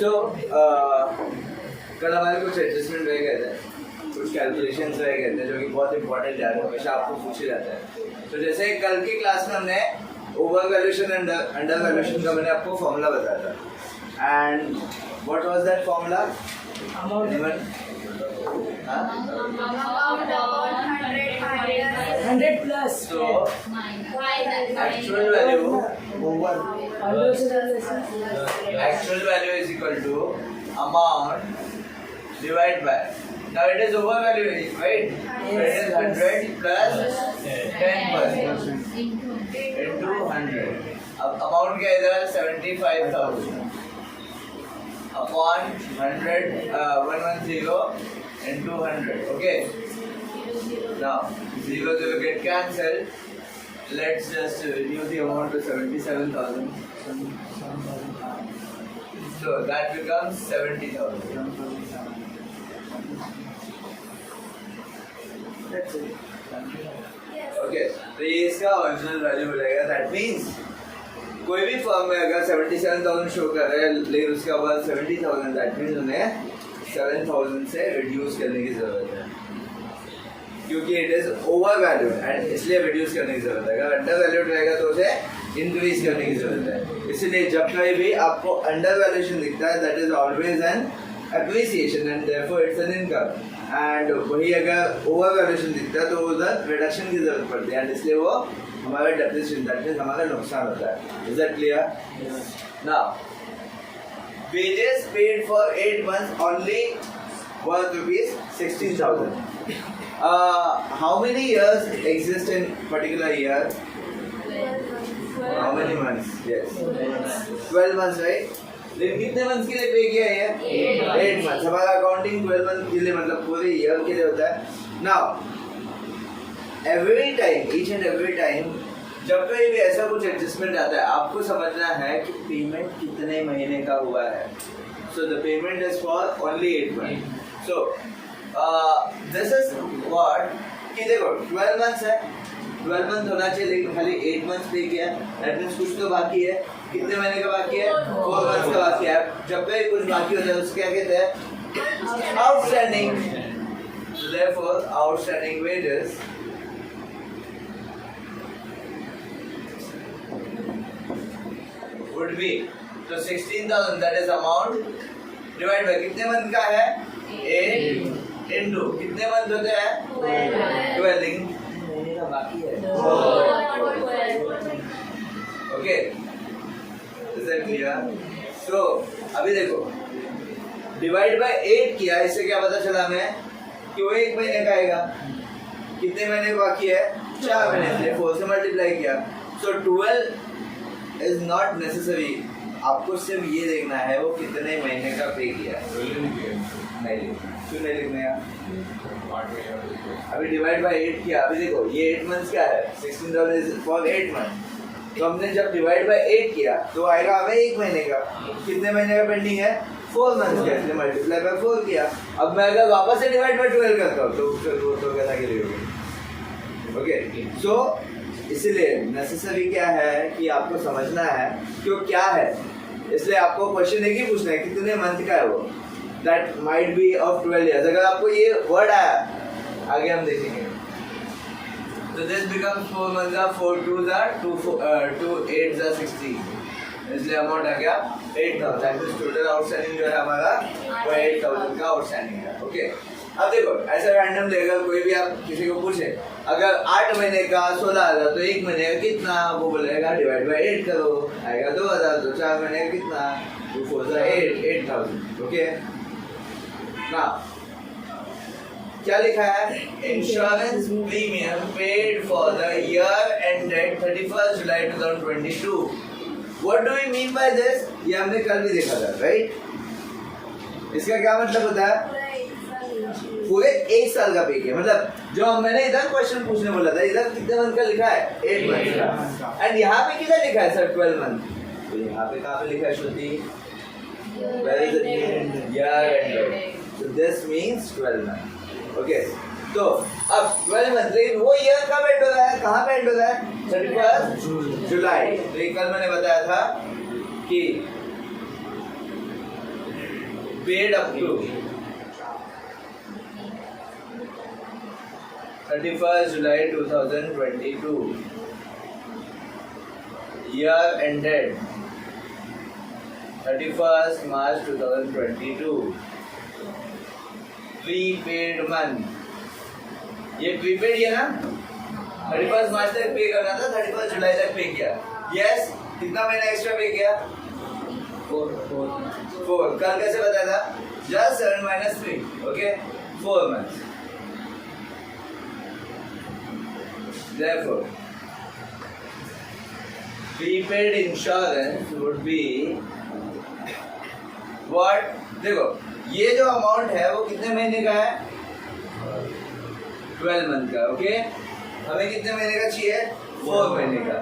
सो कल हमारे कुछ एडजस्टमेंट रह गए थे, कुछ कैलकुलेशंस रह गए थे जो कि बहुत इंपॉर्टेंट है, हमेशा आपको पूछे जाता है। तो जैसे कल की क्लास में हमने over valuation and under valuation का मैंने आपको फॉर्मूला बताया था। And what was that formula? Anyone? 100 plus. So actual value is equal to amount divided by, now it is over value, right? So it is 100 plus 10% into 100. अब amount क्या इधर 75,000 upon 100 110 into 100. Okay, now 0 0 get cancelled. Let's just reduce the amount to 77,000. So that becomes 70,000. That's it. Okay, तो ये इसका original value हो जाएगा। That means कोई भी फर्म में अगर 77,000 शो कर रहा है लेकिन उसके बाद 70,000, दैट मीन्स उन्हें 7,000 से रिड्यूस करने की जरूरत है, क्योंकि it is over valued and इसलिए रिड्यूस करने की जरूरत है। अगर अंडर वैल्यूड रहेगा तो उसे इंक्रीज करने की जरूरत है। इसलिए जब कभी भी आपको अंडर वैल्यूएशन दिखता है that is always an appreciation and therefore it's an income, and वही अगर ओवर वैल्यूएशन दिखता है तो उधर रिडक्शन की जरूरत पड़ती है एंड इसलिए वो हमारा डेप्रिसिएशन, दैट मीन्स हमारा नुकसान होता है। Is that clear? Now wages paid for 8 months only was ₹16,000. How many years exist in particular year? How many months? Yes, 12 months, right? लेकिन कितने मंथ्स के लिए पे किया है? 8 मंथ्स। हमारा अकाउंटिंग 12 मंथ के लिए मतलब पूरे ईयर के लिए होता है। Now every time, each and every time जब कहीं भी ऐसा कुछ एडजस्टमेंट आता है आपको समझना है कि पेमेंट कितने महीने का हुआ है। So the payment is for only 8 month. So this is what कि देखो 12 मंथ्स है, 12 मंथ होना चाहिए लेकिन खाली 8 मंथ्स पे किया, दैट मींस कुछ तो बाकी है। कितने महीने का बाकी है? 4 मंथ्स का बाकी है। जब कहीं कुछ बाकी होता है उसको क्या कहते हैं? Outstanding. So therefore outstanding wages would be, so 16,000 that is amount divided by कितने मंथ का है? 8 into कितने मंथ होते हैं? 12 लेकिन महीने का बाकी है। Okay, is that clear? So अभी देखो डिवाइड बाय 8 किया, इससे क्या पता चला हमें कि वो 1 महीने का आएगा। कितने महीने बाकी है? 4 महीने से 4 से मल्टीप्लाई किया। सो 12 इज नॉट नेसेसरी, आपको सिर्फ ये देखना है वो कितने महीने का पे किया है। नहीं, क्यों नहीं लिखना है? अभी डिवाइड बाय 8 किया। अभी देखो ये 8 मंथ्स क्या है? 16,000 इज फॉर 8 मंथ। तो हमने जब डिवाइड बाय 8 किया तो आएगा हमें 1 महीने का। कितने महीने का पेंडिंग है? 4 मंथ्स का, इसलिए मल्टीप्लाई बाय 4 किया। अब मैं अगर वापस से डिवाइड बाय 12 करता हूँ तो कैसा के लिए होगी? ओके, सो इसलिए नेसेसरी क्या है कि आपको समझना है कि वो क्या है। इसलिए आपको क्वेश्चन एक ही पूछना है कितने मंथ का है वो, that might be of 12 years. अगर आपको ये वर्ड आया आगे हम देखेंगे। तो this becomes 4 months are 4 2s are 2 8s are 16, इसलिए अमाउंट आ गया 8,000। दैट मींस टोटल आउटस्टैंडिंग जो है हमारा वो 8,000 का आउटस्टैंडिंग है। ओके, अब देखो ऐसा रैंडम लेगा कोई भी आप किसी को पूछे अगर 8 महीने का 16,000 तो 1 महीने का कितना, वो बोलेगा डिवाइड बाय 8 करो, आएगा 2,000। तो 4 महीने का कितना? 2 4 8,000। ओके, ना क्या लिखा है? Insurance premium paid for the year ended 31 July 2022। What do we mean by this? ये हमने कल भी देखा था, राइट? इसका क्या मतलब होता है? पूरे 1 साल का पे किया। मतलब जो मैंने इधर क्वेश्चन पूछने बोला था, इधर कितने मंथ का लिखा है? 8 मंथ का। एंड यहाँ पे कितना लिखा है सर? 12 मंथ। तो यहाँ पे कहाँ पे लिखा है श्रुति? Where is it? Year ended. So this means 12 month. Okay. तो अब 12 मंथ, लेकिन वो ईयर कब एंड हो रहा है? कहाँ पे एंड हो रहा है? 31 जुलाई। तो कल मैंने बताया था कि paid up to 31st July 2022, year ended 31st March 2022, prepaid month. ये प्रीपेड है ना, 31 मार्च तक पे करना था, 31 जुलाई तक पे किया. यस, कितना महीना एक्स्ट्रा पे किया? 4. कल कैसे बताया था? Just 7 minus 3. Okay, 4 months. Therefore, prepaid insurance would be what? देखो, ये जो अमाउंट है वो कितने महीने का है? 12 मंथ का. ओके, हमें कितने महीने का चाहिए? 4 महीने का.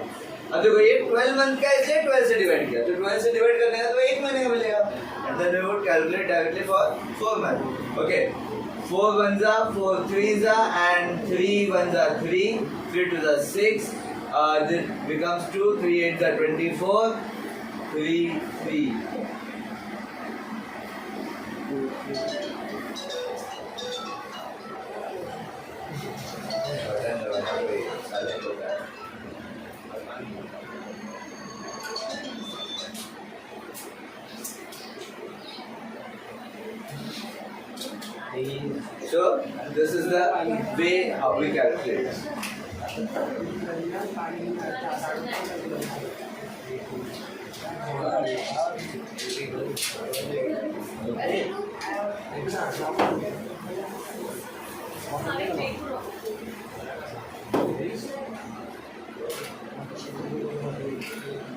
अब देखो ये 12 मंथ का है, इसलिए 12 से डिवाइड किया, तो 12 से डिवाइड करने का तो 1 महीने का मिलेगा. And then we would calculate directly for 4 month. Okay, 4 1s are 4 3s are and 3 1s are 3, 3 2s are 6, this becomes 2, 3 8s are 24, 3 3. So this is the way how we calculate.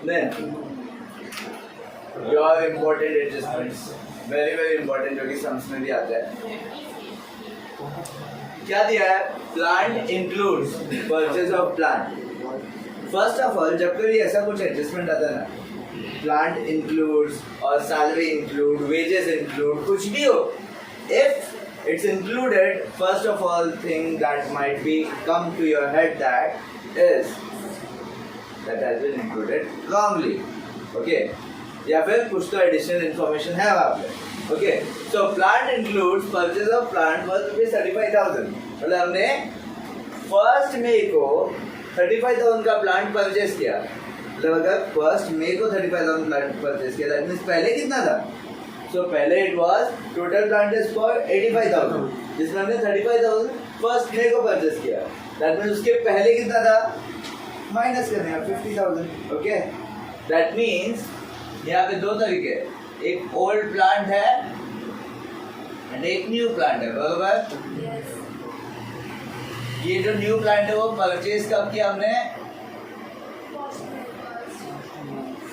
Then your important adjustments, very important, जो कि sums में भी आता है. क्या दिया है? Plant includes purchase of plant. First of all जब कभी ऐसा कुछ एडजस्टमेंट आता है ना, प्लांट इंक्लूड्स और सैलरी इंक्लूड, वेजेस इंक्लूड, कुछ भी हो, if it's included, first of all thing that might be come to your head that is that has been included wrongly. Okay, या फिर कुछ तो एडिशनल इंफॉर्मेशन है वहाँ पे. Okay, so plant includes purchase of plant worth ₹35,000. मतलब हमने 1 मई को 35,000 का प्लांट परचेज किया. मतलब अगर 1 मई को 35,000 प्लांट परचेज किया, दैट मींस पहले कितना था? सो पहले it was total plant is for 85,000, जिसमें हमने 35,000 1 मई को परचेज किया. दैट मींस उसके पहले कितना था? माइनस करने का 50,000. ओके, दैट मींस यहाँ पे दो तरीके, एक ओल्ड प्लांट है एंड एक न्यू प्लांट है. बराबर? ये जो न्यू प्लांट है वो परचेज कब किया हमने?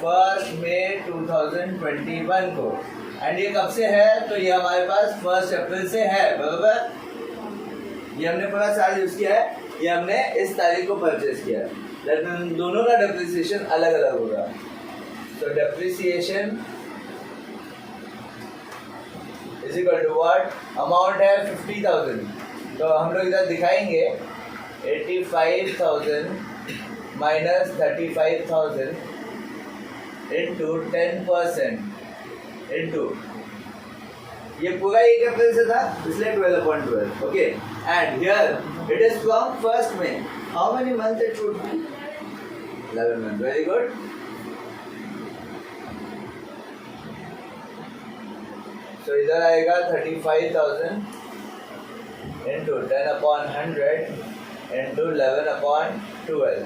1 मई 2021 को. एंड ये कब से है? तो ये हमारे पास 1 अप्रैल से है. बराबर? ये हमने पूरा साल यूज किया है, ये हमने इस तारीख को परचेज किया है. दोनों का डेप्रिसिएशन अलग अलग होगा. तो depreciation is equal to what? Amount है 50,000, तो हम लोग इधर दिखाएंगे 85,000 माइनस 35,000 इंटू 10% इंटू, ये पूरा 1 अप्रैल से था इसलिए 12/12. Okay, and here it is from 1 May. How many month it should be? 11 month. Very good. तो इधर आएगा 35,000 into 10/100 into 11/12.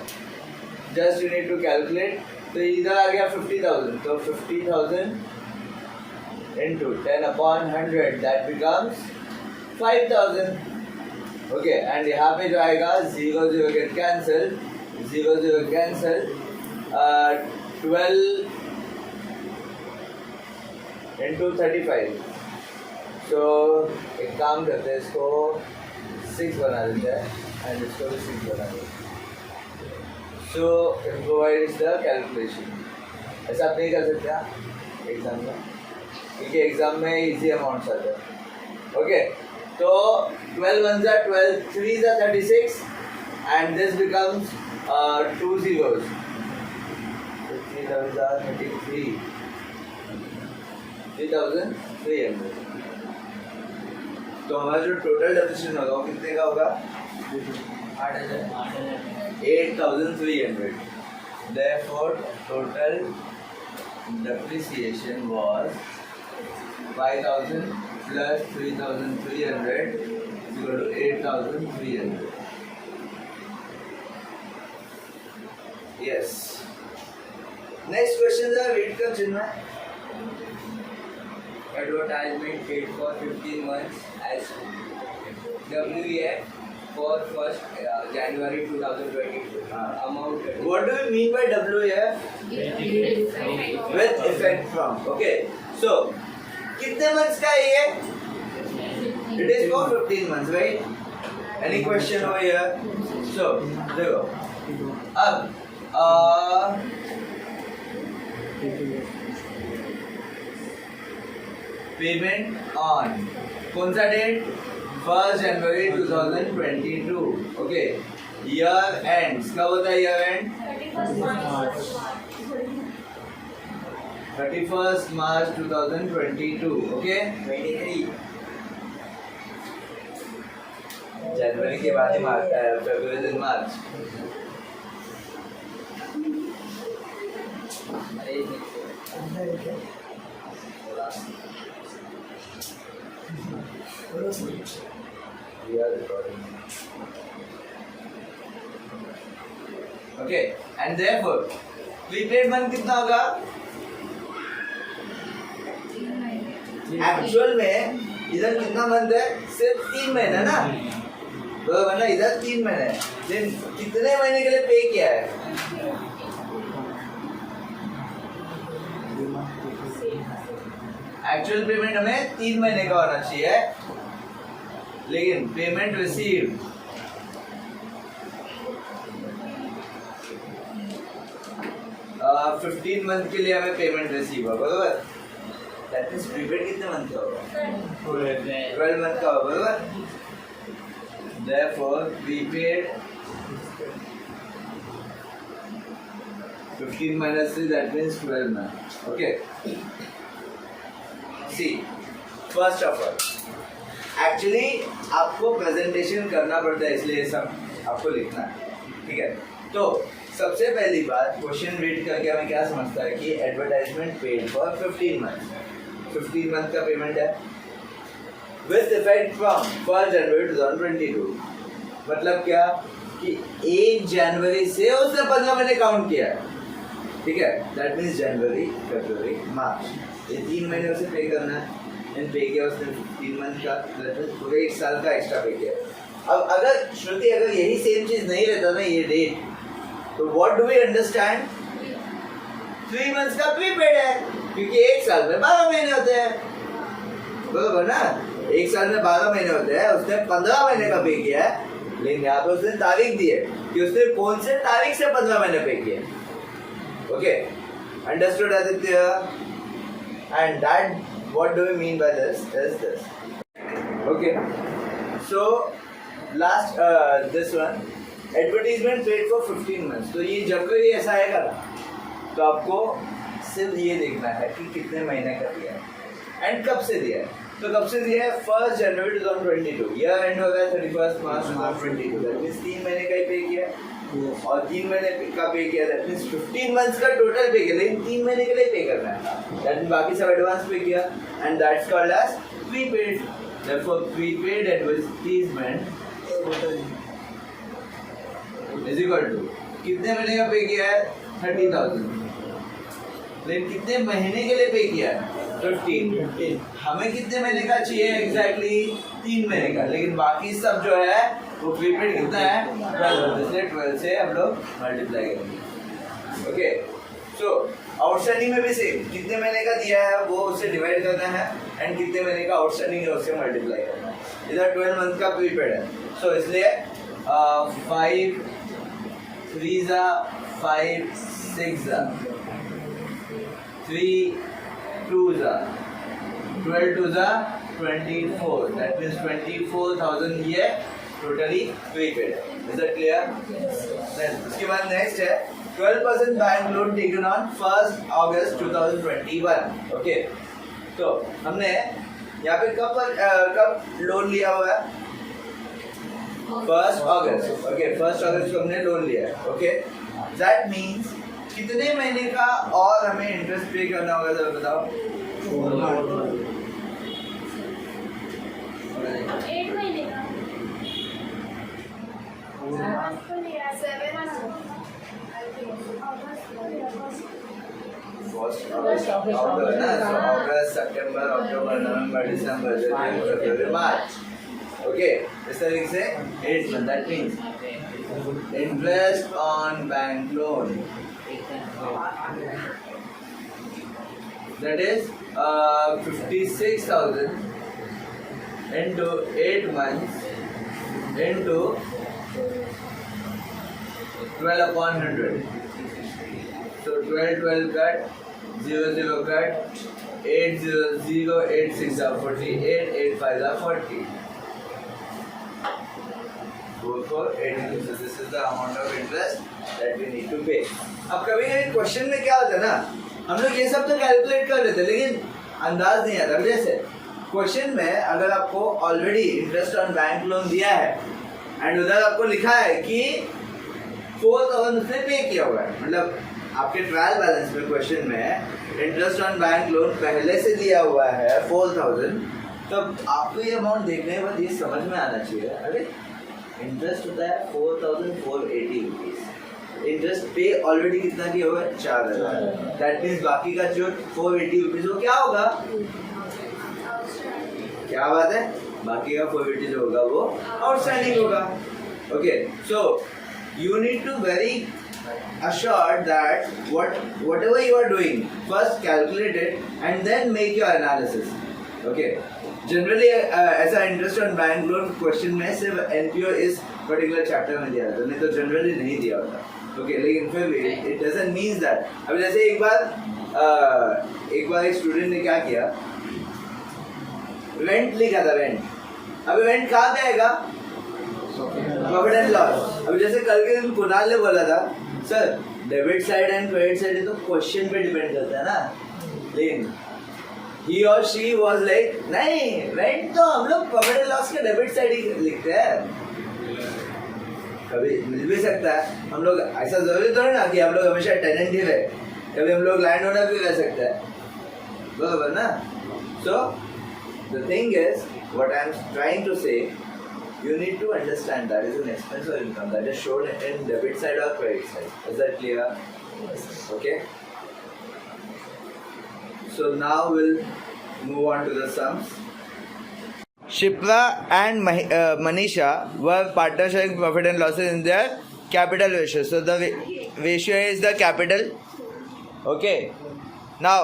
Just you need to calculate. तो इधर आ गया 50,000, तो 50,000 इंटू 10/100 दैट बिकम्स 5,000. ओके, एंड यहाँ पे जो आएगा 0 0 गेट कैंसल, 0 0 कैंसल, 12 इंटू 35. तो एक काम करते हैं, इसको 6 बना देते हैं एंड इसको भी 6 बना देते हैं. So it provides the calculation. ऐसा आप नहीं कर सकते आप एग्जाम में, क्योंकि एग्जाम में इजी अमाउंट्स आते हैं. ओके, तो 12 1s are 12, 3s are 36 and this becomes 2 zeros. So 3 7s are 33. 3,300। तो हमारा जो टोटल डेप्रिसिएशन होगा वो कितने का होगा? 8,300। Therefore, total depreciation was 5,000 plus 3,300 is equal to 8,300. Yes. Next question is read का चिन्ह. Advertisement paid for 15 months as WEF for 1st January 2022. Amount. What do we mean by WEF? With effect from. Okay. So, कितने months का है ये? It is for 15 months, right? Any question over here? So, देखो. अब payment on कौन सा date? 1 जनवरी 2022. Okay. Year end कब होता है? Year end 31st March 2022. Okay. 23 जनवरी के बाद ही मार्च है, फरवरी दिन मार्च. We are recording. Okay, and therefore prepaid month कितना होगा? एक्चुअल में इधर कितना मंथ है? सिर्फ 3 महीने ना, बराबर ना? इधर 3 महीने, लेकिन कितने महीने के लिए पे किया है? एक्चुअल पेमेंट हमें 3 महीने का होना चाहिए, लेकिन पेमेंट रिसीव 15 मंथ के लिए हमें पेमेंट रिसीव हुआ, बराबर? दैट मींस प्रीपेड कितने मंथ का होगा? 12 मंथ का होगा, बराबर? Therefore prepaid 15 minus 3, that means 12 months. Okay. See, first of all, actually आपको प्रेजेंटेशन करना पड़ता है, इसलिए सब आपको लिखना है, ठीक है? तो सबसे पहली बात, क्वेश्चन रीड करके हमें क्या समझता है कि advertisement paid for 15 month. 15 month का पेमेंट है विथ इफेक्ट फ्रॉम 1 जनवरी 2022. मतलब क्या कि 1 जनवरी से उसने 15 महीने काउंट किया है, ठीक है? दैट मीन्स जनवरी, फरवरी, मार्च, ये 3 महीने उसे पे करना है. एंड पे किया उसने 15 मंथ का, पूरे 1 साल का एक्स्ट्रा पे किया. अब अगर श्रुति अगर यही सेम चीज नहीं रहता ना ये डेट, तो what do we understand? 3 months का प्रीपेड है, क्योंकि 1 साल में 12 महीने होते हैं, बराबर ना? 1 साल में 12 महीने होते हैं, उसने 15 महीने का पे किया है, लेकिन यहाँ पे उसने तारीख दी है कि उसने कौन से तारीख से 15 महीने पे किया. Okay, understood Aditya? And that what do we mean by this is this. Okay, so last this one, advertisement paid for 15 months. तो ये जब भी ऐसा आएगा तो आपको सिर्फ ये देखना है कि कितने महीने का दिया है एंड कब से दिया है. तो कब से दिया है? 1 जनवरी 2022. ईयर एंड हो गया 31 मार्च 2022. दैट मींस 3 महीने का ही पे किया और 3 महीने का पे किया. दैट मींस 15 मंथ्स का टोटल पे किया, लेकिन 3 महीने के लिए पे करना है. दैट मींस बाकी सब एडवांस पे किया and that's called as prepaid. Therefore prepaid advertisement is equal to कितने महीने का पे किया है? 30,000. लेकिन कितने महीने के लिए पे किया है? 15. हमें कितने महीने का चाहिए एग्जैक्टली? 3 महीने का, लेकिन बाकी सब जो है वो प्रीपेड कितना है? 12. इसलिए 12 से हम लोग मल्टीप्लाई करेंगे. ओके, सो आउटस्टैंडिंग में भी सेम, कितने महीने का दिया है वो उससे डिवाइड करना है एंड कितने महीने का आउटस्टैंडिंग है उससे मल्टीप्लाई करना है. इधर 12 मंथ का प्रीपेड है, सो इसलिए 5 3 5 6 3 2 12 2 24. That means 24,000 ये टोटली प्रीपेड है. Is that clear? Then उसके बाद नेक्स्ट है 12% bank loan taken on 1 August 2021. Okay, तो हमने यहाँ पे कब लोन लिया हुआ है? 1 अगस्त। ओके, 1 अगस्त को हमने लोन लिया है। ओके, दैट मीन्स कितने महीने का और हमें इंटरेस्ट पे करना होगा जरा बताओ। 8 महीने का 1 सितंबर, अक्टूबर, नवंबर, दिसंबर, जनवरी, फरवरी, मार्च। ओके, इस तरीके से 8 month. That means interest on bank loan, that is 56,000 into 8 months into 12 upon 100. So 12 cut, 0 cut, 8 0 8 6 are 48, 8 5 are 40. 4 4 8. So this is the amount of interest that we need to pay. अब कभी कभी question में क्या होता है ना, हम लोग ये सब तो कैलकुलेट कर लेते लेकिन अंदाज नहीं आता। जैसे क्वेश्चन में अगर आपको already interest on bank loan दिया है एंड उधर आपको लिखा है कि 4,000 उसने पे किया हुआ है, मतलब आपके ट्रायल बैलेंस में क्वेश्चन में इंटरेस्ट ऑन बैंक लोन पहले से दिया हुआ है 4,000, तब आपको ये अमाउंट देखने के बाद ये समझ में आना चाहिए, अरे इंटरेस्ट होता है 4,480 रुपीज, इंटरेस्ट पे ऑलरेडी कितना किया हुआ है 4,000। दैट मीन्स बाकी का जो 480 रुपीज वो क्या होगा, क्या बात है, बाकी का 480 जो होगा वो आउटस्टैंडिंग होगा। Okay, so you need to very assured that whatever you are doing, first calculate it and then make your analysis. Okay, generally ऐसा interest on bank loan question में सिर्फ एनपीओ इस पर्टिकुलर चैप्टर में दिया था, नहीं तो जनरली नहीं दिया होता। ओके, लेकिन फिर भी इट डजंट मीन्स दैट। अब जैसे एक बार एक स्टूडेंट ने क्या किया, रेंट लिखा था, रेंट। अब रेंट कहाँ पे आएगा, प्रॉफिट एंड लॉस। अब जैसे कल के दिन कुणाल ने बोला था sir debit side and credit side तो क्वेश्चन पे डिपेंड करता है ना, लेकिन ही और शी वाज लाइक नहीं, रेंट तो हम लोग प्रॉफिट एंड लॉस के डेबिट साइड ही लिखते हैं। कभी मिल भी सकता है, हम लोग ऐसा जरूरी थोड़ी ना कि हम लोग हमेशा टेनेंट ही रहे, कभी हम लोग लैंड ओनर भी रह सकते हैं, बराबर ना। So the thing is what I am trying to say, you need to understand that is an expense or income that is shown in debit side or credit side. Is that clear? Okay. So now we'll move on to the sums. Shipra and Manisha were partners sharing profit and losses in their capital ratio. So the ratio is the capital. Okay. Now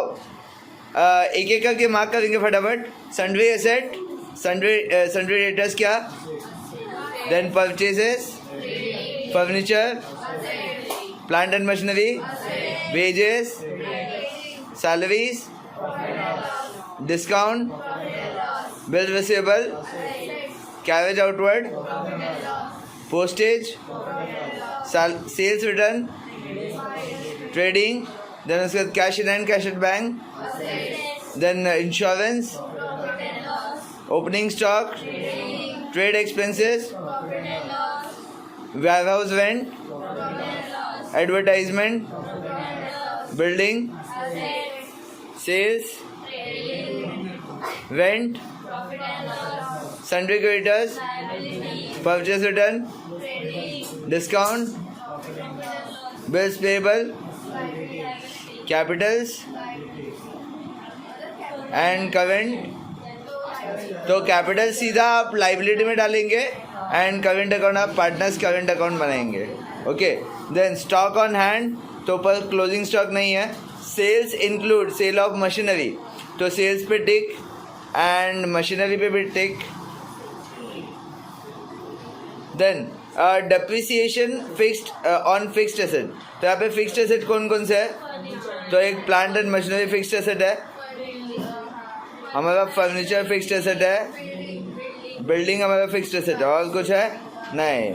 एक एक करके mark करेंगे फटाफट। Sundry asset, sundry debtors क्या, then purchases, furniture, plant and machinery, wages, salaries, discount, bill receivable, carriage outward, postage, sales return, trading, then उसके बाद cash in and cash at bank, then insurance, opening stock, trade expenses, warehouse rent, advertisement, building, sales, rent, sundry creditors, purchase return, discount, bills payable, capitals and current। तो capital सीधा आप liability में डालेंगे and current account आप partners current account बनाएंगे। Okay, then stock on hand, तो ऊपर closing stock नहीं है। Sales include sale of machinery, तो सेल्स पे टिक एंड मशीनरी पे भी tick. Then depreciation fixed on fixed asset, तो यहाँ पे फिक्स्ड एसेट कौन कौन से है, तो एक plant and machinery fixed asset है, हमारा फर्नीचर फिक्स्ड एसेट है, बिल्डिंग हमारा फिक्स्ड एसेट है, और कुछ है नहीं।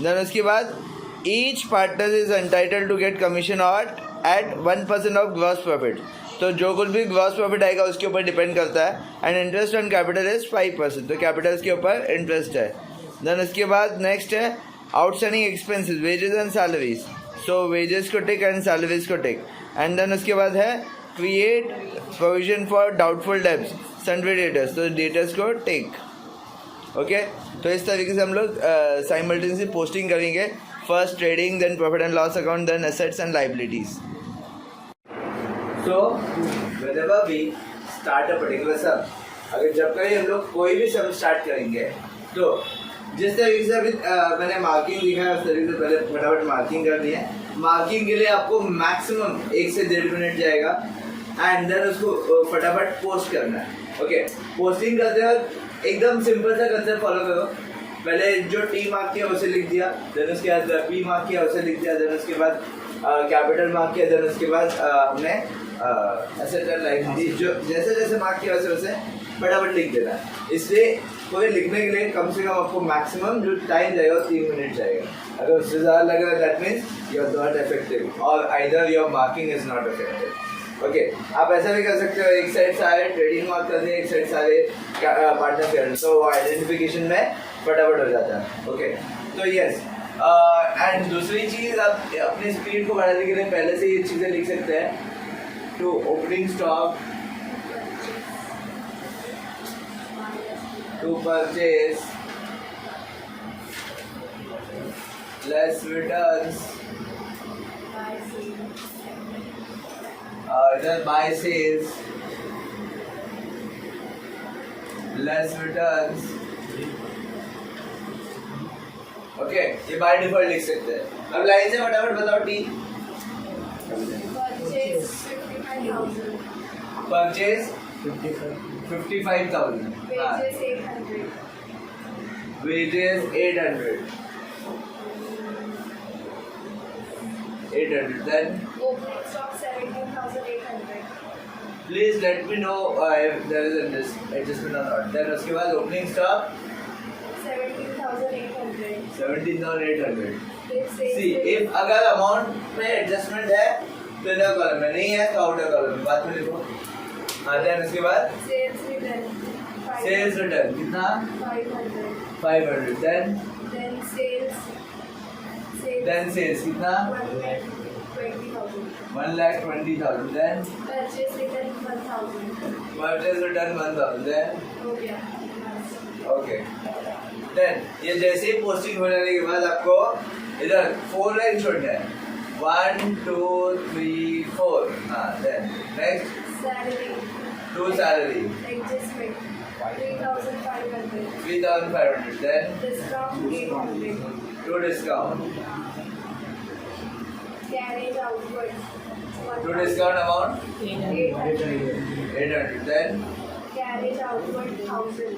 देन उसके बाद each partner is entitled to get commission और एट 1% ऑफ ग्रॉस प्रॉफिट, तो जो कुछ भी ग्रॉस प्रॉफिट आएगा उसके ऊपर डिपेंड करता है। And interest on capital is 5%, तो कैपिटल के ऊपर इंटरेस्ट है। देन उसके बाद नेक्स्ट है outstanding expenses, wages and salaries. So wages को टिक एंड सैलरीज को टिक। एंड देन उसके बाद है create provision for doubtful debts, sundry debtors, तो डेटर्स को टिक। ओके, तो इस तरीके से हम लोग साइमल्टेनियसली पोस्टिंग करेंगे। First trading, then profit and loss account, then assets and liabilities. So, whenever we start a particular sum, अगर जब कभी हम लोग कोई भी सम स्टार्ट करेंगे तो जिस तरीके से अभी मैंने मार्किंग दिखा है उस तरीके से पहले फटाफट मार्किंग करनी है। मार्किंग के लिए आपको मैक्सिमम 1 से 1.5 मिनट जाएगा एंड देन उसको फटाफट पोस्ट करना है। ओके, पोस्टिंग करते वक्त एकदम सिंपल सा कंसेप्ट फॉलो करो। पहले जो टी मार्क किया उसे लिख दिया, देन उसके बाद पी मार्क किया उसे लिख दिया, देन उसके बाद कैपिटल मार्क किया, देन उसके बाद हमने एसेट एंड लायबिलिटी जो जैसे जैसे मार्क किया वैसे वैसे फटाफट लिख देना है। इसलिए पूरे लिखने के लिए कम से कम आपको मैक्सिमम जो टाइम जाएगा 3 मिनट जाएगा। अगर उससे ज़्यादा लगेगा that means you are not effective और either your marking is not effective. Okay, आप ऐसा भी कर सकते हो, एक साइड सारे ट्रेडिंग मार्क कर दिए, एक साइड सारे पार्टनर कर, तो आइडेंटिफिकेशन में फटाफट हो जाता है। ओके, तो यस, एंड दूसरी चीज़ आप अपनी स्पीड को बढ़ाने के लिए पहले से ये चीज़ें लिख सकते हैं। To opening stock, to purchase, less returns, इधर by sales, less returns. Okay, ये बाय डिफॉल्ट लिख सकते हैं। अब लाइन से फटाफट बताओ टी। Purchase 55,000, wages 800, then Opening stock 17,800. please let me know if there is an adjustment or not. Then उसके बाद opening stock 17,800. 17,800. This See, if अगर अमाउंट में एडजस्टमेंट है तो इनर कॉलम में, नहीं है तो आउटर कॉलम में, बाद में लिखो। हाँ, देन उसके बाद sales return. सेल्स रिटर्न कितना 500. 500, then Then sales कितना 1,20,000. 1,20,000, then Purchase return 1,000. purchase return 1,000, then हो गया. ओके। देन ये जैसे ही पोस्टिंग हो जाने के बाद आपको इधर 4 लाइन छोड़ना है, 1 2 3 4। हाँ, then next Salary. To salary Adjustment 3,500. 3,500, then Discount 800. To discount, Carriage outward to discount amount 800. 800, then Carriage outward 1,000.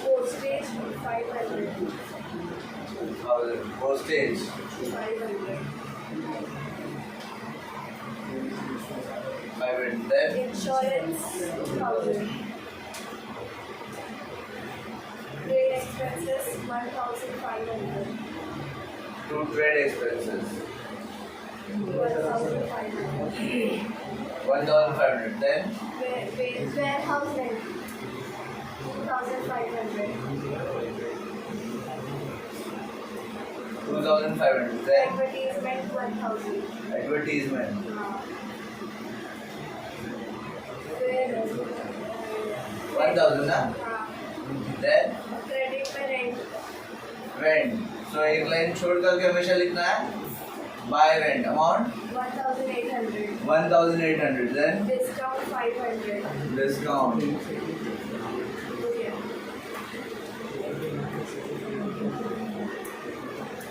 Postage 500. 1,000, postage 500. 500, then Insurance 2,000. Trade expenses 1,500. to trade expenses 1,500. 1,500, then Warehouse rent 2,500. 2,500, then Advertisement 1,000. advertisement, Where 1,000 ना, then credit पे rent rent, so एक line छोड़ करके हमेशा लिखना है buy rent amount 1,800. 1,800, then Discount 500. discount,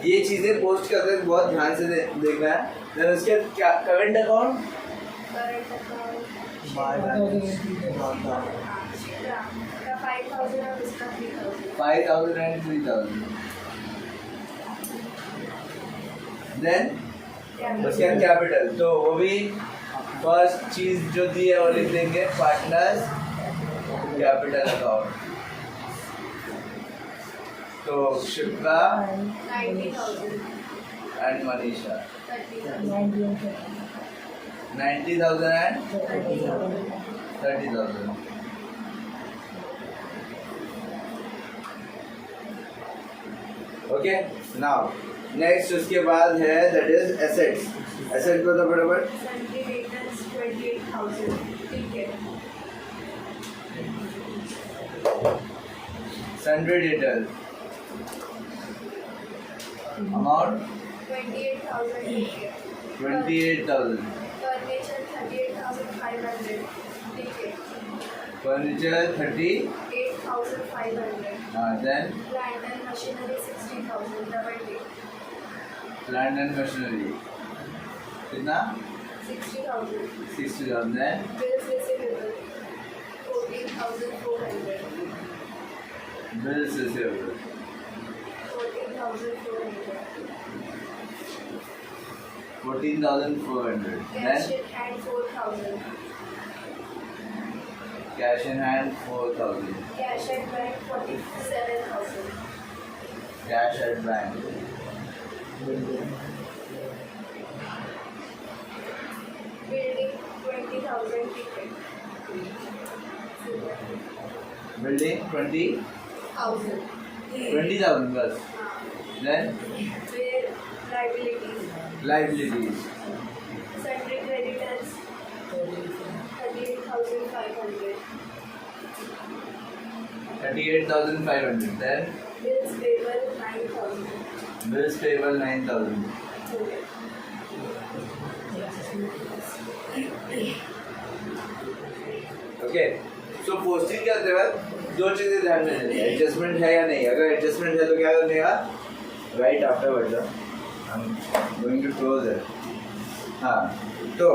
ये चीजें पोस्ट करते हैं बहुत ध्यान से देखना है। then उसके क्या current account Current account. Shipra. Shipra. का 5,000 और उसका 3,000. 5,000 and 3,000, then उसके बाद कैपिटल, तो वो भी फर्स्ट चीज जो दी है वो लिख देंगे पार्टनर्स कैपिटल अकाउंट। तो Shipra 90,000. And Manisha 30,000. 90,000 and 30,000. Okay, now next उसके बाद है that is assets. Assets को तो बराबर Sundry debtors 28,000. ठीक है. sundry debtors amount 28,000. ठीक है. 28,000. Furniture 38,500. ठीक है. Furniture 30. 8,500. Then Plant and machinery 60,000. Double tick. plant and machinery कितना 60,000. 60,000. Then Bills receivable 14,400. bills receivable 14,400. 14,400. Cash Then in hand 4,000. cash in hand 4,000. Cash at bank 47,000. Cash at bank Building 20,000 ticket. building 20,000 1,000. बस. Then Where liabilities. liabilities Sundry creditors 38,500. 38,500. Then Bills payable 9,000. bills payable 9,000. Okay so posting करते वक्त दो चीजें ध्यान में रखनी है, adjustment है या नहीं. अगर एडजस्टमेंट है तो क्या करने का write afterward I am going to close it. हाँ तो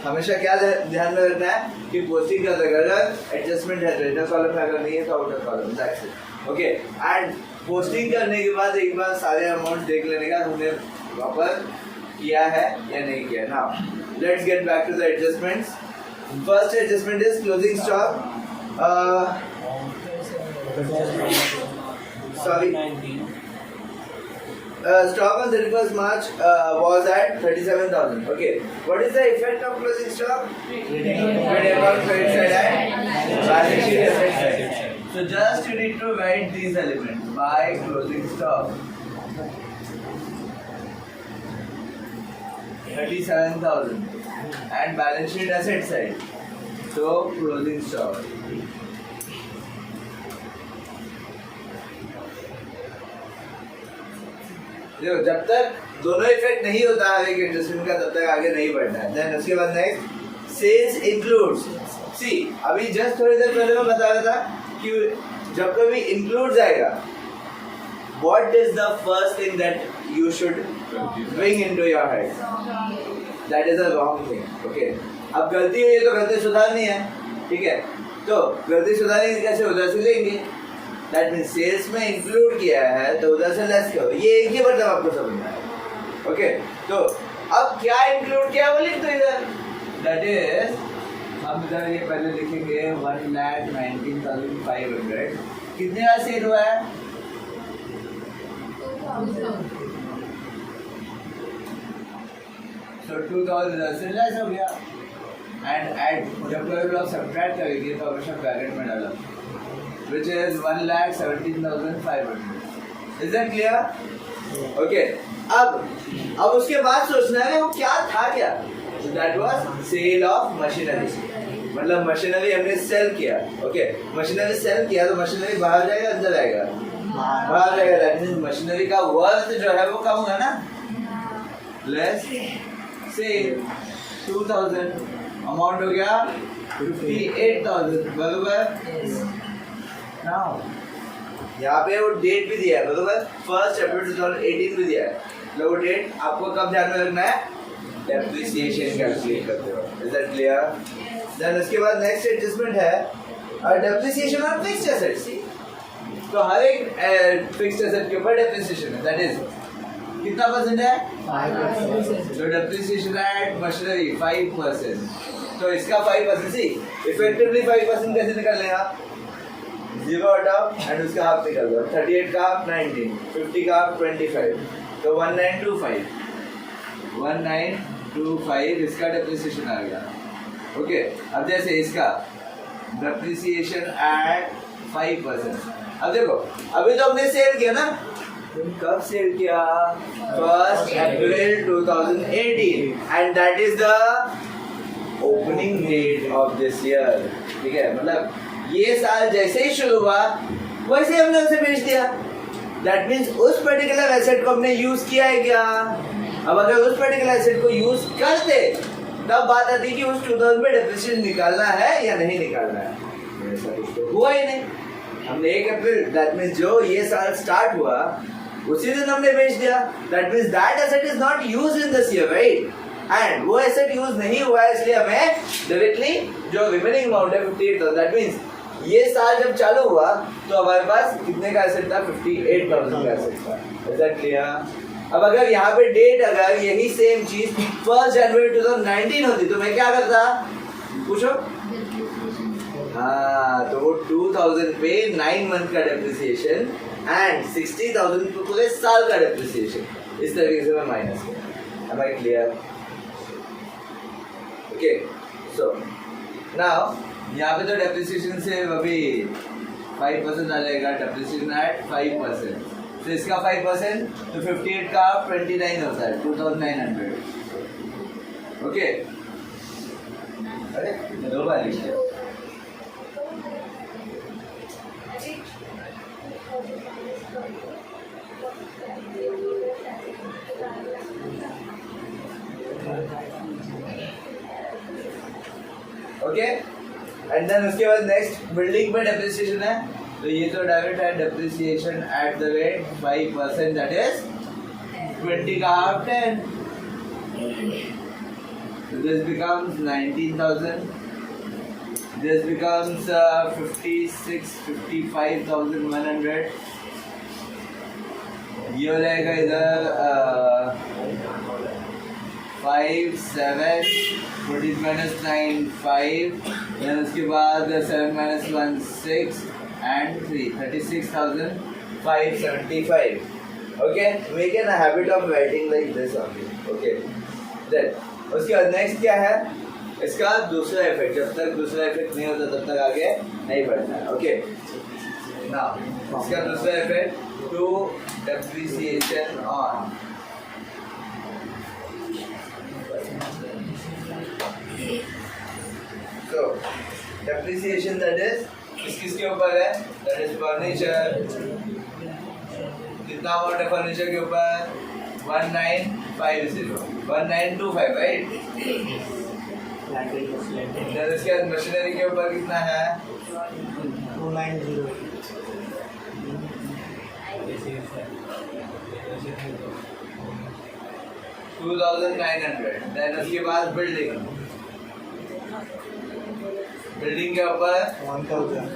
हमेशा क्या ध्यान में रखना है कि पोस्टिंग करते वक्त अगर एडजस्टमेंट है तो इनर कॉलम है, अगर नहीं है तो outer column. That's it. Okay and posting करने के बाद एक बार सारे अमाउंट देख लेने का हमने प्रॉपर किया है या नहीं किया. Now let's get back to the adjustments. First adjustment is closing stock. Sorry. Stock on 31st March was at 37,000. Okay. What is the effect of closing stock? Credit account credit side and balance sheet asset side. So just you need to write these elements by closing stock. 37,000 and balance sheet asset side. So closing stock. देखो जब तक दोनों effect नहीं होता है एक adjustment का तब तक आगे नहीं बढ़ना है. देन उसके बाद नेक्स्ट सेल्स इंक्लूड्स. सी अभी जस्ट थोड़ी देर पहले मैं बता रहा था कि जब कभी इंक्लूड्स आएगा what is the first thing that you should bring into your head? That is a wrong thing. Okay. अब गलती हुई है तो गलती सुधारनी है. ठीक है. तो गलती सुधारनी कैसे उधर से लेंगे. That means सेल्स में इंक्लूड किया है तो उधर से लेस करो. ये एक ही मतलब आपको समझना है. ओके. तो अब क्या इंक्लूड किया वो लिख दो इधर. That is हम इधर ये पहले लिखेंगे 1,19,500. कितने का सेल हुआ है? 2,000. So 2,000 से लेस हो गया. एंड एड जब कोई लोग सब्ट्रैक्ट करेंगे तो हमेशा ब्रैकेट में डाला which is 1,17,500. Is that clear? Okay. अब उसके बाद सोचना है वो क्या था क्या. So that was sale of machinery. मतलब मशीनरी हमने सेल किया. ओके मशीनरी सेल किया तो मशीनरी बाहर जाएगा अंदर आएगा. बाहर जाएगा. दैट मींस मशीनरी का वर्थ जो है वो कम होगा ना. लेस से 2,000 अमाउंट हो गया 58,000 बराबर. नाउ यहाँ पे वो डेट भी दिया है बराबर. 1 April 2018 भी दिया है. तो वो डेट आपको कब ध्यान में रखना है डेप्रिसिएशन कैलकुलेट करते हो. Is that clear? देन उसके बाद नेक्स्ट एडजस्टमेंट है डेप्रिसिएशन ऑन फिक्स्ड एसेट्स. तो हर एक फिक्स्ड एसेट के ऊपर डेप्रिसिएशन है. दैट इज कितना परसेंट है 5%. तो डेप्रिसिएशन एट मशीनरी 5%. तो इसका 5% सी इफेक्टिवली 5% कैसे निकालने हैं आप. 0 हटाओ एंड उसका हाफ निकाल दो. 38 का हाफ 19, 50 का हाफ 25. तो 1925 25 इसका डेप्रिसिएशन आ गया। ओके, अब जैसे इसका डेप्रिसिएशन एट 5%। अब देखो, अभी तो हमने सेल किया ना, कब सेल किया? 1 April 2018 and that is the opening date of this year. ठीक है, मतलब ये साल जैसे ही शुरू हुआ वैसे ही हमने उसे बेच दिया। दैट मीन्स उस पर्टिकुलर एसेट को हमने यूज किया है क्या? अब अगर उस पर्टिकुलर एसेट को यूज करते तब बात आती कि उस 2000 पे डेप्रिसिएशन निकालना है या नहीं निकालना है। ऐसा कुछ तो हुआ ही नहीं। हमने 1 अप्रैल, दैट मीन्स जो ये साल स्टार्ट हुआ उसी दिन हमने बेच दिया। That means that asset is not used in this year, right? And वो एसेट यूज नहीं हुआ है, इसलिए हमें डायरेक्टली जो रिमेनिंग अमाउंट है 58,000, दैट मीन्स ये साल जब चालू हुआ तो हमारे पास कितने का एसेट था? 58,000 का एसेट था। Is that clear? अब अगर यहाँ पे डेट अगर यही सेम चीज 1 जनवरी 2019 होती तो मैं क्या करता? पूछो। हाँ, तो वो 2000 पे 9 मंथ का डेप्रिसिएशन एंड 60,000 पे पूरे साल का डेप्रिसिएशन, इस तरीके से मैं माइनस किया। Am I clear? Okay, so now यहाँ पे तो डेप्रिसिएशन से अभी 5% आ जाएगा, डेप्रिसिएशन एट 5%। तो इसका 5% तो 58 का 29 होता है, 2900। ओके, अरे दो बार लिखिए। ओके, एंड देन उसके बाद नेक्स्ट बिल्डिंग पे डेप्रिसिएशन है, तो ये तो डायरेक्ट है depreciation at the rate 5%, that is 20 का half 10। This becomes 19,000. This becomes 55,100. ये हो जाएगा इधर 5 7 14 minus 9 5, then उसके बाद 7 minus 1 6 and 3 36,575. Okay, make a habit of writing like this only. Okay, then उसके बाद नेक्स्ट क्या है? इसका दूसरा इफेक्ट, जब तक दूसरा इफेक्ट नहीं होता तब तक आगे नहीं बढ़ना है। ओके, नाउ इसका दूसरा effect to depreciation on So, depreciation that is किसके ऊपर है? That is furniture. कितना अमाउंट है फर्नीचर के ऊपर? 1925, right? Then इसके बाद मशीनरी के ऊपर कितना है? 290. 2,900. Then उसके बाद बिल्डिंग के ऊपर 1,000.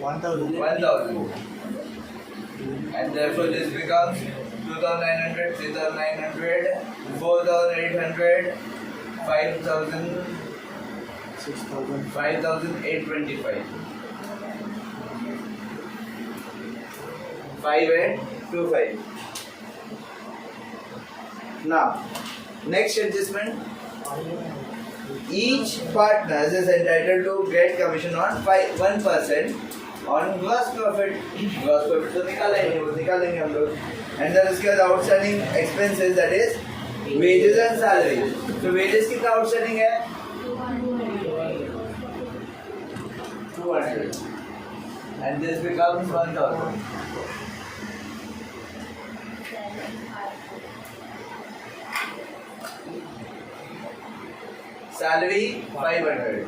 1,000. And therefore this becomes 2,900, 3,900, 4,800, 5,000, 6,000. 5,825. 5,825. Now, next adjustment. Each partner is entitled to get commission on 1% on gross profit. Gross profit तो निकालेंगे, वो निकालेंगे हम लोग. And then उसके बाद outstanding expenses, that is wages and salary. So wages कितना outstanding है? 200. And this becomes 1,000. Salary 500.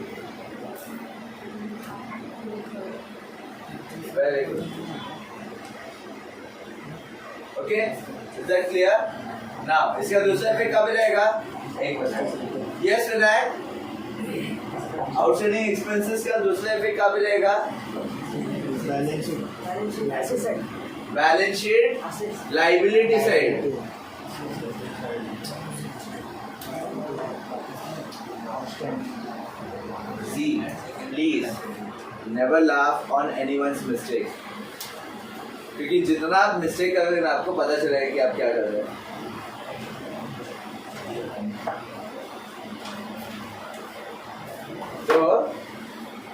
Very good. Okay, is that clear? Now, इसका दूसरा इफेक्ट कब रहेगा? 1%. Yes, Vinayak. Outstanding expenses का दूसरा इफेक्ट कब रहेगा? Balance sheet, liability side. See, please never laugh on anyone's mistake. क्योंकि जितना आप मिस्टेक करोगे ना आपको पता चलेगा कि आप क्या कर रहे हैं.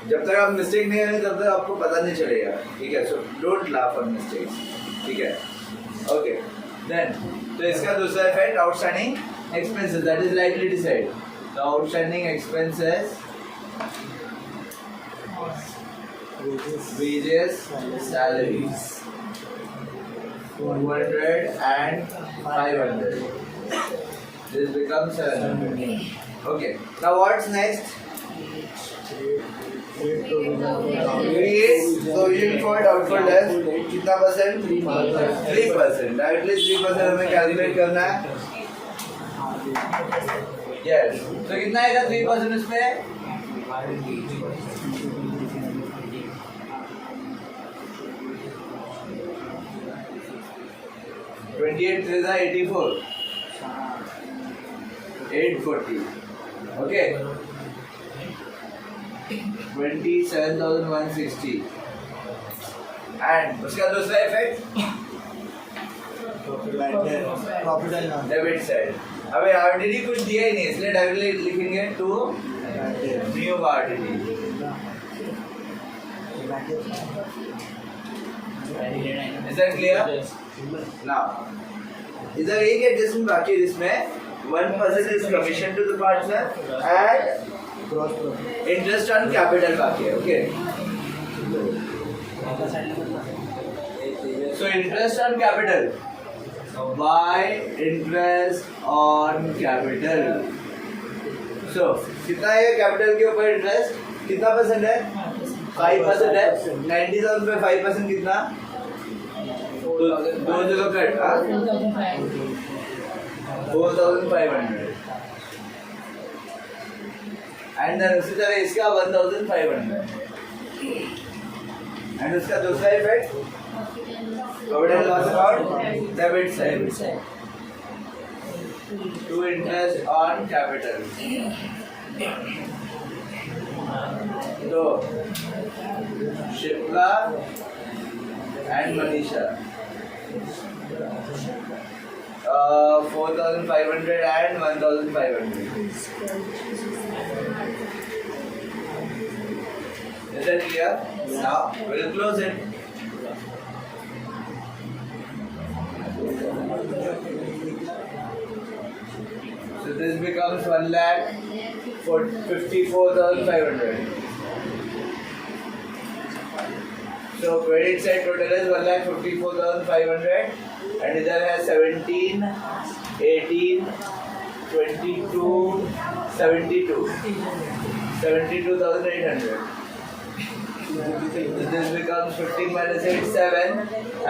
जब तक आप मिस्टेक नहीं करेंगे तब तक आपको पता नहीं चलेगा, ठीक है। So don't laugh on mistakes, ठीक है। ओके देन, तो इसका दूसरा effect outstanding expenses, that is liability side. The outstanding expenses, wages, salaries, 200 and 500. This becomes 700. Okay. Now what's next? Provision for doubtful debts कितना परसेंट? 3%. डायरेक्टली 3% हमें calculate करना है। Yes. तो कितना आएगा 3% इसमें? 28 3 are 84. 840. Okay. 27,160. And उसका दूसरा effect profit and loss, debit side. अबे आरडीडी कुछ दिया ही नहीं, इसलिए डायरेक्टली लिखेंगे to new RDD. Is that clear? Now, इधर एक एडजस्टमेंट बाकी है जिसमें 1% is commission to the partner and gross profit, interest on capital बाकी है, okay? So interest on capital, by interest on capital. So कितना है कैपिटल के ऊपर इंटरेस्ट? कितना परसेंट है? 5% है। 90,000 पे 5% कितना? 2 कट 4,500 एंड देन उसी तरह इसका 1,500 एंड उसका दूसरा effect profit and loss account debit side to interest on capital. तो Shipra and Manisha 4,500 and 1,500. Is that clear? Now we'll close it. So this becomes 1,54,500. So credit side total is 1,54,500 and इधर है 17, 18, 22, 72, 72,800. This becomes 15 minus 8, 7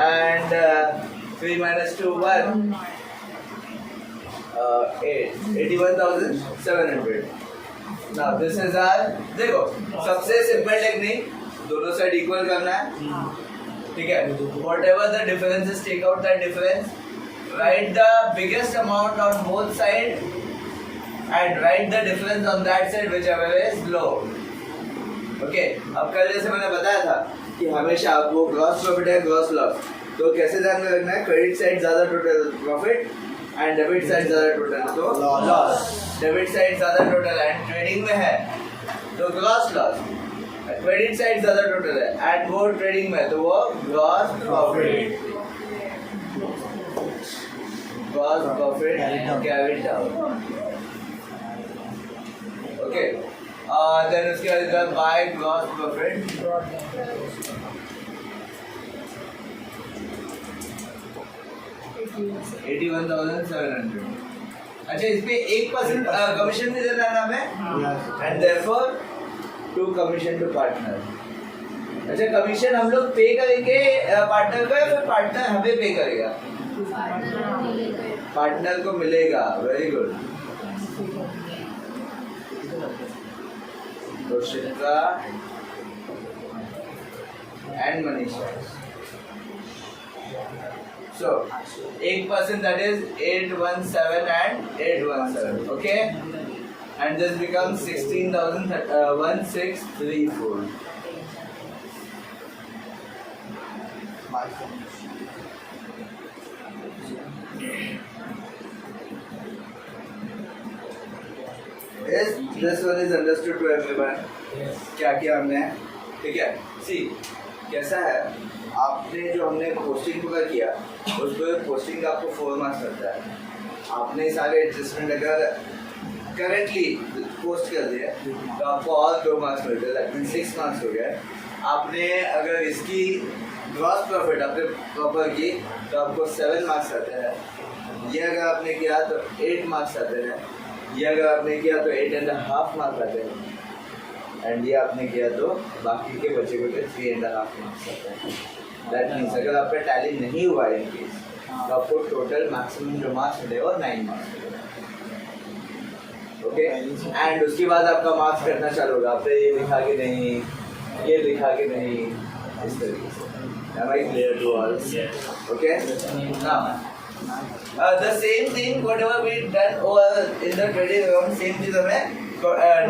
and 3 minus 2, 1. 81,700. Now this is our, देखो सबसे simple technique, दोनों side equal करना है, ठीक है। Whatever the difference is, take out that difference, write the biggest amount on both sides and write the difference on that side whichever is low. Okay, अब कल जैसे मैंने बताया था कि हमेशा वो ग्रॉस प्रॉफिट है ग्रॉस लॉस, तो कैसे ध्यान में रखना है, क्रेडिट साइड ज्यादा total profit and debit side ज्यादा टोटल तो लॉस। डेबिट साइड ज्यादा टोटल एंड ट्रेडिंग में है तो ग्रॉस लॉस, क्रेडिट साइड ज्यादा टोटल है एंड वो ट्रेडिंग में तो वो gross profit, gross profit carried down. Okay, then उसके बाद बाय ग्रॉस प्रॉफिट 81,700। अच्छा, इस पे 1% कमीशन भी देना है ना हमें, and therefore 2 commission to partner. अच्छा, कमीशन हम लोग पे करेंगे पार्टनर को या फिर पार्टनर हमें पे करेगा? पार्टनर को मिलेगा। Very good. तो Shilpa and Manisha, so 1% that is 817 and 817, okay, and this becomes 16,1634. This one is understood to everyone. क्या किया हमने, ठीक है. सी कैसा है, आपने जो हमने पोस्टिंग पूरा किया उसको पोस्टिंग का आपको 4 मार्क्स मिलता है. आपने सारे एडजस्टमेंट अगर करेक्टली पोस्ट कर दिया तो आपको और 2 मार्क्स मिलते हैं. दैट मीन 6 मार्क्स हो गए. आपने अगर इसकी ग्रॉस प्रॉफिट आपने प्रॉपर की तो आपको 7 मार्क्स आते हैं. ये अगर आपने किया तो 8 मार्क्स आते हैं. ये अगर आपने किया तो 8.5 मार्क्स आते हैं. एंड ये आपने किया तो बाकी के बचे को 3.5 मार्क्स आते हैं. दैट मीन्स अगर आपका टैली नहीं हुआ है इनकेस तो आपको टोटल मैक्सिमम जो मार्क्स मिलेगा और 9 मार्क्स मिलेगा. ओके. एंड उसके बाद आपका मार्क्स करना चालू होगा. आपने ये लिखा कि नहीं, ये लिखा कि नहीं, इस तरीके से. Am I clear to all? Okay. Now, the same thing whatever we done over in the trading account, same चीज हमें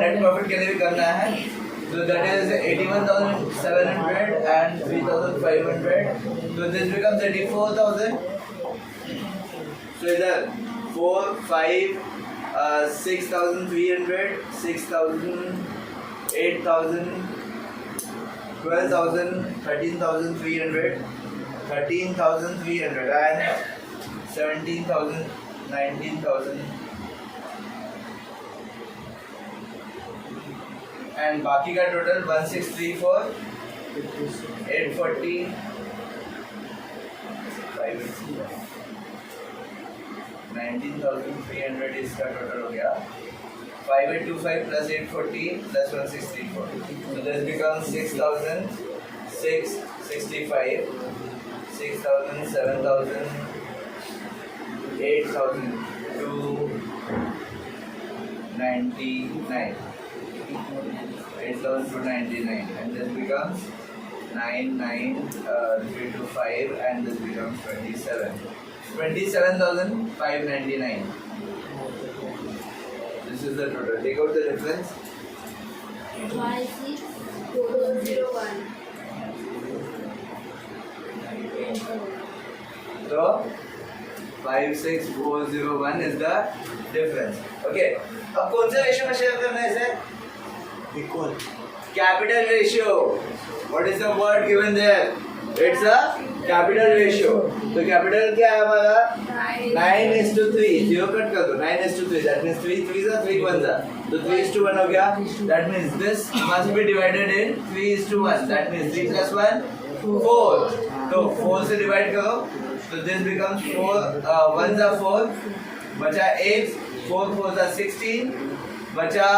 net profit के लिए भी करना है. So that is 81,700 and 3,500. So this becomes 84,000. So इधर 4, 5, 6,300, 6,000, 8,000, 12,000, 13,300, 13,300 and 17,000, 19,000 and बाकी का टोटल 1634, 840, 19,300 इसका टोटल हो गया. 5825 plus 840 plus 1634. So this becomes 6,665, 6,000, 7,000, 8,000, 299, 8,000 to 99, and this becomes 9,325, and this becomes 27,599. This is the total. Take out the difference. 56,401. So 56,401 is the difference. Okay. अब कौन से ratio में शेयर करना है इसे? Equal. Capital ratio. What is the word given there? It's a capital ratio. तो capital क्या है हमारा? 9:3. 0 कट कर दो. 9:3. That means 3 3s are 3 1s are. तो 3:1 हो गया. That means this must be divided in 3:1. That means 3 plus 1 4. तो 4 से divide करो. तो this becomes 4 1s are 4. बचा 8. 4 4s are 16. बचा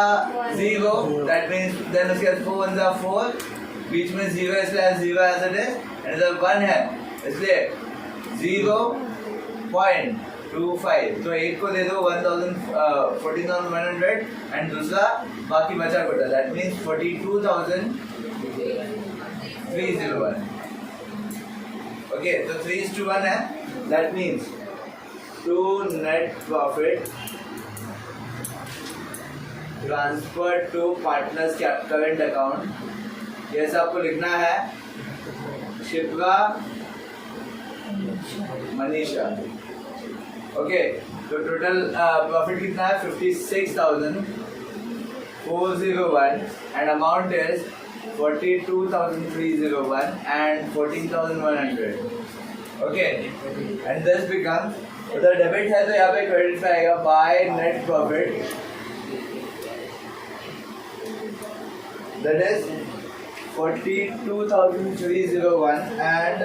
0. That means then उसके बाद 4 1s are 4. बीच में 0 इसलिए 0 as it is. And इधर 1 है इसलिए 0.25. तो एक को दे दो 14,100 एंड दूसरा बाकी बचा कोटा. That means 42,301. ओके. तो 3:1 है. That means to net profit transfer to partners current account. जैसा आपको लिखना है शिप्रा मनीषा. ओके. तो टोटल प्रॉफिट कितना है? 56,401 and amount is 42,301 and 14,100. Okay. And this becomes, उधर डेबिट है तो यहाँ पे क्रेडिट पे आएगा by net profit. That is 42,301 and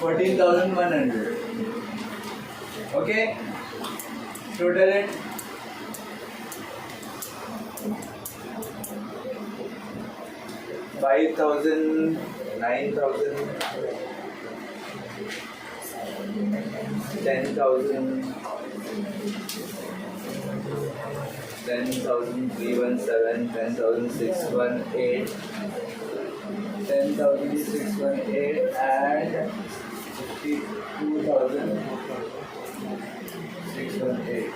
14,100. Okay. Total it. $5,000, $9,000, $10,000, $10,317, $10,618, $10,618 and $52,618.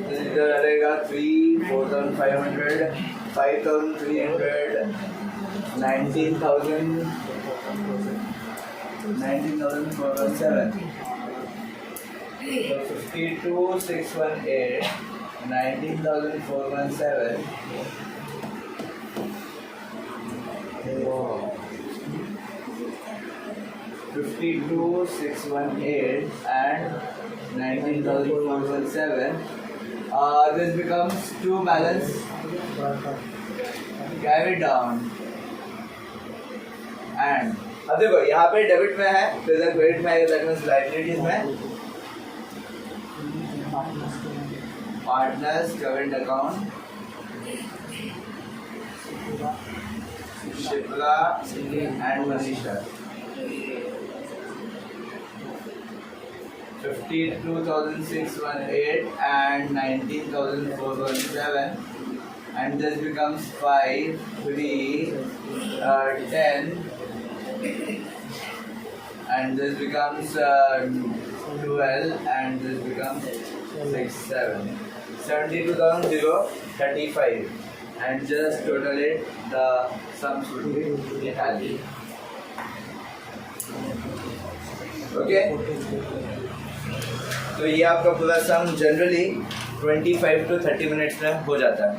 This इधर रहेगा 4,500, 5,300, 19,000, 19,407. So 52,618 19,417 52,618 and 19,417. This becomes 2 balance. Carry down. And अब देखो यहाँ पे डेबिट में है तो इधर क्रेडिट में है, दैट मींस लायबिलिटीज में partners current account Shipra and Manisha 52,618 and 19,417 and this becomes 5, 3, 10 and this becomes 12 and this becomes 6, 7. 72,035 and just total it, the sums would be tallied. Okay? तो ये आपका पूरा सम जनरली 25 to 30 मिनट्स में हो जाता है.